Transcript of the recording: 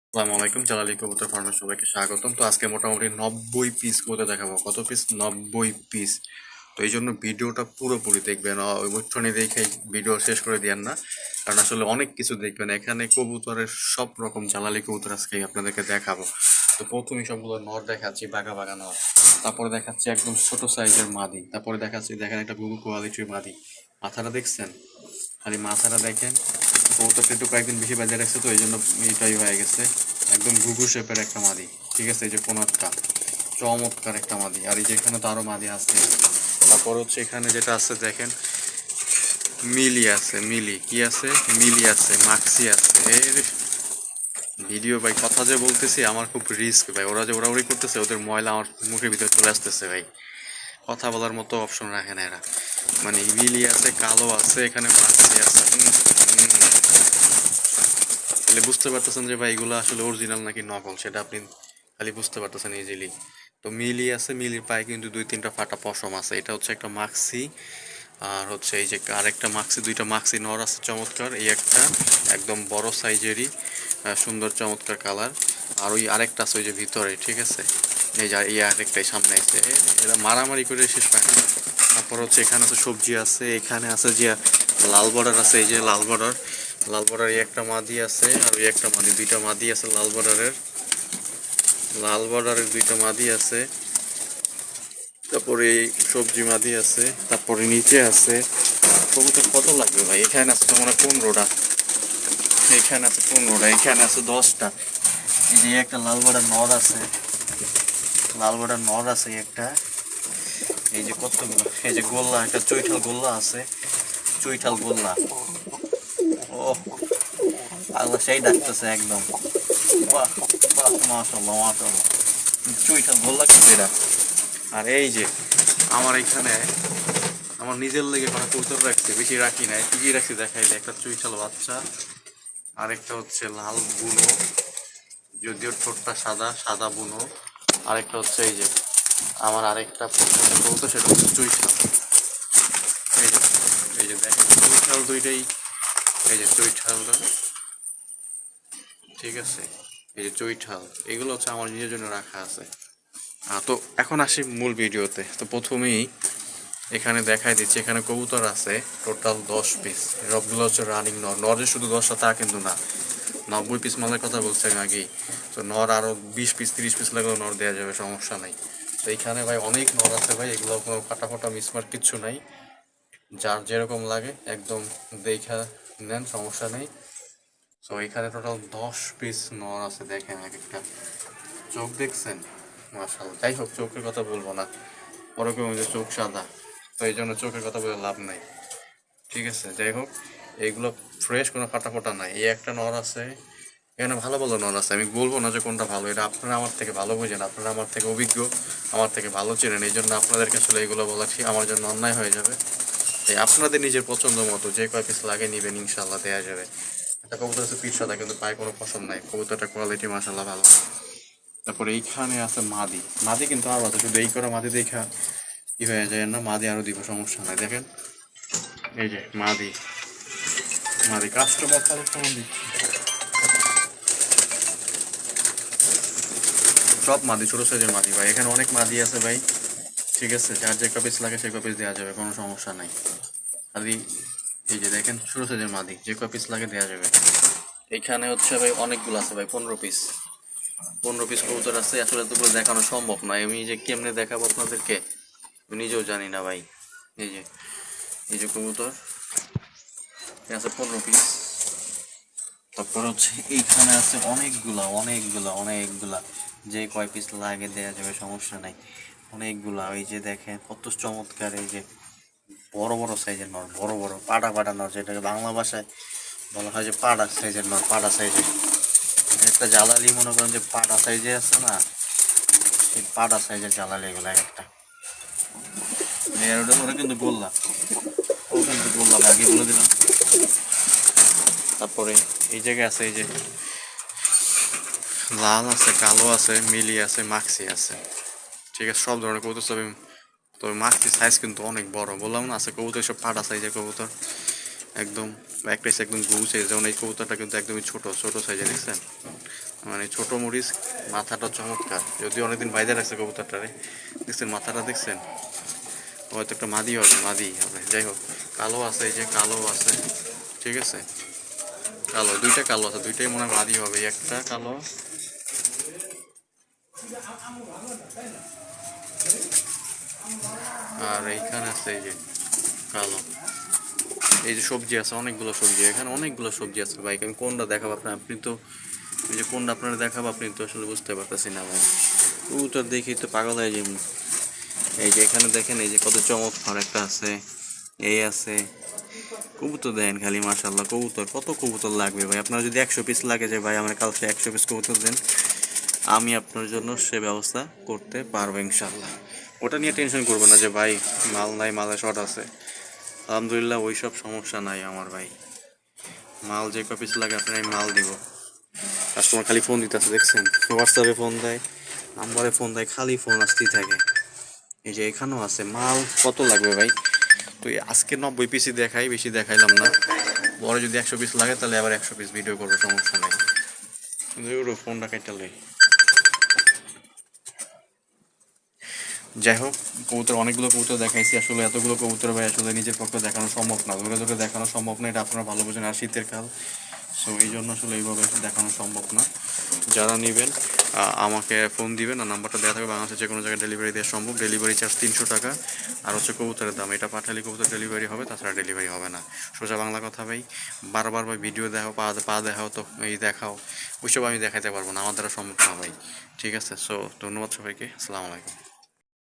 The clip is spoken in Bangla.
আসসালামু আলাইকুম, জালালি কবুতর ফার্মে সবাইকে স্বাগতম। তো আজকে মোটামুটি 90 পিস কবুতর দেখাবো। কত পিস? 90 পিস। তো এই জন্য ভিডিওটা পুরোপুরি দেখবেন, ওইখানে দেখে ভিডিও শেষ করে দিয়েন না, কারণ আসলে অনেক কিছু দেখবেন এখানে। কবুতরের সব রকম জালালি কবুতর আজকে আপনাদেরকে দেখাবো। তো প্রথমে সবগুলো নর দেখাচ্ছি, বাঘা বাঘা নর। তারপরে দেখাচ্ছি একদম ছোট সাইজের মাদি। তারপরে দেখাচ্ছি, দেখেন একটা গুগু কোয়ালিটির মাদি। মাথাটা দেখছেন? খালি মাথাটা দেখেন। কবুতরটা একটু কয়েকদিন বেশি বাজে রাখছে, তো এই জন্য এইটাই হয়ে গেছে। একদম ঘুঘু শেপের একটা মাদি। ঠিক আছে, এই যে কোনারটা চমৎকার একটা মাদি। আর এই যে এখানে তো আরো মাদি আছে। তারপর হচ্ছে এখানে যেটা আছে দেখেন, মিলি আছে। মিলি কি আছে? মিলি আছে, মাক্সি আছে। এর ভিডিও ভাই, কথা যে বলতেছি আমার খুব রিস্ক ভাই। ওরা যে ওরাওরি করতেছে, ওদের ময়লা আমার মুখের ভিতরে চলে আসতেছে ভাই। কথা বলার মতো অপশন রাখে না এরা। মানে মিলি আছে, কালো আছে, এখানে মাক্সি আছে। তাহলে বুঝতে পারতেছেন যে ভাই এগুলো আসলে অরিজিনাল নাকি নকল, সেটা আপনি খালি বুঝতে পারতেছেন ইজিলি। তো মিলি আছে, মিলির পায়ে কিন্তু দুই তিনটা ফাটা পশম আছে। এটা হচ্ছে একটা মাক্সি। আর হচ্ছে এই যে আরেকটা মাক্সি, দুইটা মাক্সি নর আছে চমৎকার। এই একটা একদম বড় সাইজেরই, সুন্দর চমৎকার কালার। আর ওই আরেকটা আছে ওই যে ভিতরে, ঠিক আছে। এই যে এই আরেকটাই সামনে আছে। এরা মারামারি করে শেষ পায় না। তারপর হচ্ছে এখানে আছে সবজি আছে, এখানে আছে যে লাল বর্ডার আছে, এই যে লাল বর্ডার। লাল বর্ডার এই একটা মাদি আছে, আর ওই একটা মাদি, দুইটা মাদি আছে লাল বর্ডারের। লাল বর্ডারের দুইটা মাদি আছে। তারপরে এই সবজি মাদি আছে। তারপরে নিচে আছে। কবুতর কত লাগবে ভাই? এখানে আছে তোমার 15টা, এখানে আছে 15টা, এখানে আছে 10টা। এই যে একটা লাল বর্ডার নর আছে, লাল বর্ডার নর আছে একটা। এই যে কতগুলো, এই যে গোল্লা, একটা চৈঠাল গোল্লা আছে, চৈঠাল গোল্লা। ও আল্লাহ, সেই ডাকতেছে একদম। বাহ বাহ, মাশাল্লাহ মাশাল্লাহ। চুইঠাল গোল্লা কিন্তু এরা। আর এই যে আমার এখানে আমার নিজের লেগে কোনো কবুতর রাখছে, বেশি রাখি নাই, ঠিকই রাখছি। দেখাই যায় একটা চুইঠাল বাচ্চা, আরেকটা হচ্ছে লাল বুনো, যদিও ঠোঁটটা সাদা, সাদা বুনো। আরেকটা হচ্ছে এই যে আমার আরেকটা পছন্দের কবুতর, সেটা হচ্ছে চুইঠাল। এই যে, এই যে দেখেন চুইঠাল দুইটাই। এই যে চুইঠালটা, ঠিক আছে। এই যে চুইঠাল, এগুলো হচ্ছে আমার নিজের জন্য রাখা আছে। তো এখন আসি মূল ভিডিওতে। তো প্রথমেই এখানে দেখাই দিচ্ছি, এখানে কবুতর আছে টোটাল 10 পিস। সবগুলো হচ্ছে রানিং নর। নর যে শুধু 10টা তা কিন্তু না, 90 পিস মালের কথা বলছি আমি আগেই। তো নর আরো 20 পিস 30 পিস লাগলেও নর দেওয়া যাবে, সমস্যা নাই। তো এইখানে ভাই অনেক নর আছে ভাই, এগুলো কোনো ফাটা ফাটা মিসমার্ক কিচ্ছু নাই। যার যেরকম লাগে একদম দেখা নেন, সমস্যা নেই। তো এখানে টোটাল 10 পিস নর আছে, দেখেন এক একটা। চোখ দেখছেন? মাশাআল্লাহ। যাই হোক, চোখের কথা বলবো না, ওরকম যে চোখ সাদা, তো এই জন্য চোখের কথা বলে লাভ নাই। ঠিক আছে, যাই হোক, এইগুলো ফ্রেশ, কোনো ফাটা ফোটা নাই। এই একটা নর আছে, এখানে ভালো ভালো নর আছে। আমি বলবো না যে কোনটা ভালো, এটা আপনারা আমার থেকে ভালো বোঝেন, আপনারা আমার থেকে অভিজ্ঞ, আমার থেকে ভালো চেনেন। এই জন্য আপনাদেরকে আসলে এগুলো বলা ঠিক আমার জন্য অন্যায় হয়ে যাবে। তাই আপনাদের নিজের পছন্দ মতো যে কয় পিস লাগে নিবেন, ইনশাল্লাহ দেওয়া যাবে। একটা কবুতর আছে পিঠ সাদা, কিন্তু পায়ে কোনো পছন্দ নাই। কবুতরটা কোয়ালিটি মাশাল্লাহ ভালো। তারপরে এইখানে আছে মাদি। মাদি কিন্তু আরো আছে, শুধু এই করা মাদি দেখা কি হয়ে যায় না, মাদি আরো দিব, সমস্যা নাই। দেখেন এই যে মাদি, মাদি কাস্টমার খালি ফোন দিচ্ছে। সব মাদি, ছোট সাইজের মাদি ভাই, এখানে অনেক মাদি আছে ভাই। ঠিক আছে, যার যে কপিস লাগে সে কপিস দেওয়া যাবে, কোনো সমস্যা নাই। খালি এই যে দেখেন ছোট সাইজের মাদি, যে কপিস লাগে দেওয়া যাবে। এইখানে হচ্ছে ভাই অনেকগুলো আছে ভাই, 15 পিস। 15 পিস কবুতর আছে। আসলে তো পুরো দেখানো সম্ভব না, আমি যে কেমনে দেখাবো আপনাদেরকে আমি নিজেও জানি না ভাই। এই যে, এই যে কবুতর আছে 15 পিস। তারপর হচ্ছে এইখানে আছে অনেকগুলা অনেকগুলা অনেকগুলা, যে কয় পিস লাগে দেয়া যাবে, সমস্যা নাই। অনেকগুলা, ওই যে দেখেন কত চমৎকার। এই যে বড় বড় সাইজের নর, বড় বড় পাটা পাটা নর, যেটাকে বাংলা ভাষায় বলা হয় যে পাড়া সাইজের নর, পাড়া সাইজের। একটা জালালি মনে করেন যে পাড়া সাইজে আছে না, সেই পাড়া সাইজের জালালি এগুলো এক একটা। ওরা কিন্তু গোল্লা, ও কিন্তু গোল্লা আগে বলে দিলাম। তারপরে এই জায়গায় আছে এই যে লাল আছে, কালো আছে, মিলি আছে, মাক্সি আছে। ঠিক আছে, সব ধরনের কবুতর। তবে তবে মাক্সির সাইজ কিন্তু অনেক বড়, বললাম না আছে কবুতর সব পাটা সাইজের কবুতর। একদম একটা একদম গরু সাইজ, যেমন এই কবুতরটা কিন্তু একদমই ছোট ছোট সাইজে, দেখছেন? মানে ছোট মরিচ, মাথাটা চমৎকার, যদি অনেকদিন বাইরে রাখছে কবুতরটারে, দেখছেন মাথাটা দেখছেন, হয়তো একটা মাদি হবে, যাই হোক। কালো আছে, এই যে কালো আছে, ঠিক আছে, কালো দুইটা কালো আছে, দুইটাই মনে হয় মাদি হবে, একটা কালো আর এইখানে আছে এই যে কালো। এই যে সবজি আছে, অনেকগুলো সবজি, এখানে অনেকগুলো সবজি আছে ভাই, আমি কোনটা দেখাবো আপনার, আপনি তো এই যে কোনটা আপনারা দেখাবো আপনি তো আসলে বুঝতে পারতেছি না ভাই, কবুতর দেখি তো পাগল হয়ে যাই। এই যে এখানে দেখেন, এই যে কত চমৎকার একটা আছে, এই আছে, কবুতর দেন খালি মাশাল্লাহ, কবুতর কত কবুতর লাগবে ভাই, আপনার যদি 100 পিস লাগে যে ভাই আমার কালকে 100 পিস কবুতর দেন, আমি আপনার জন্য সে ব্যবস্থা করতে পারবো ইনশাল্লাহ। ওটা নিয়ে টেনশন করবেন না যে ভাই মাল নাই, মালে শর্ট আছে, আলহামদুলিল্লাহ ওই সব সমস্যা নাই আমার ভাই, মাল যে কপিস লাগে আপনার আমি মাল দিব। কাস্টমার খালি ফোন দিতেছে দেখছেন, হোয়াটসঅ্যাপে ফোন দেয়, নাম্বারে ফোন দেয়, খালি ফোন আসতেই থাকে। এই যে এখানেও আছে মাল, কত লাগবে ভাই, তো আজকে 90 পিসই দেখাই, বেশি দেখাইলাম না, পরে যদি 100 পিস লাগে তাহলে আবার 100 পিস ভিডিও করবো, সমস্যা নাই। কিন্তু ফোনটা কেটে লই। যাই হোক, কবুতর অনেকগুলো কবুতর দেখাইছি, আসলে এতগুলো কবুতর ভাই আসলে নিজের পক্ষে দেখানো সম্ভব না, ধরে ধরে দেখানো সম্ভব না, এটা আপনারা ভালো বোঝেন, আর শীতের কাল, সো এই জন্য আসলে এইভাবে দেখানো সম্ভব না। যারা নেবেন আমাকে ফোন দিবেন, আর নাম্বারটা দেওয়া থাকবে, বাংলাদেশের যে কোনো জায়গায় ডেলিভারি দেওয়া সম্ভব, ডেলিভারি চার্জ 300 টাকা, আর হচ্ছে কবুতরের দাম, এটা পাঠালে কবুতর ডেলিভারি হবে, তাছাড়া ডেলিভারি হবে না, সোজা বাংলা কথা ভাই। বারবার ভাই ভিডিও দেখাও, পা দেখাও, তো এই দেখাও, ওইসব আমি দেখাতে পারবো না, আমার দ্বারা সম্ভব না ভাই, ঠিক আছে। সো ধন্যবাদ সবাইকে, আসসালামু আলাইকুম।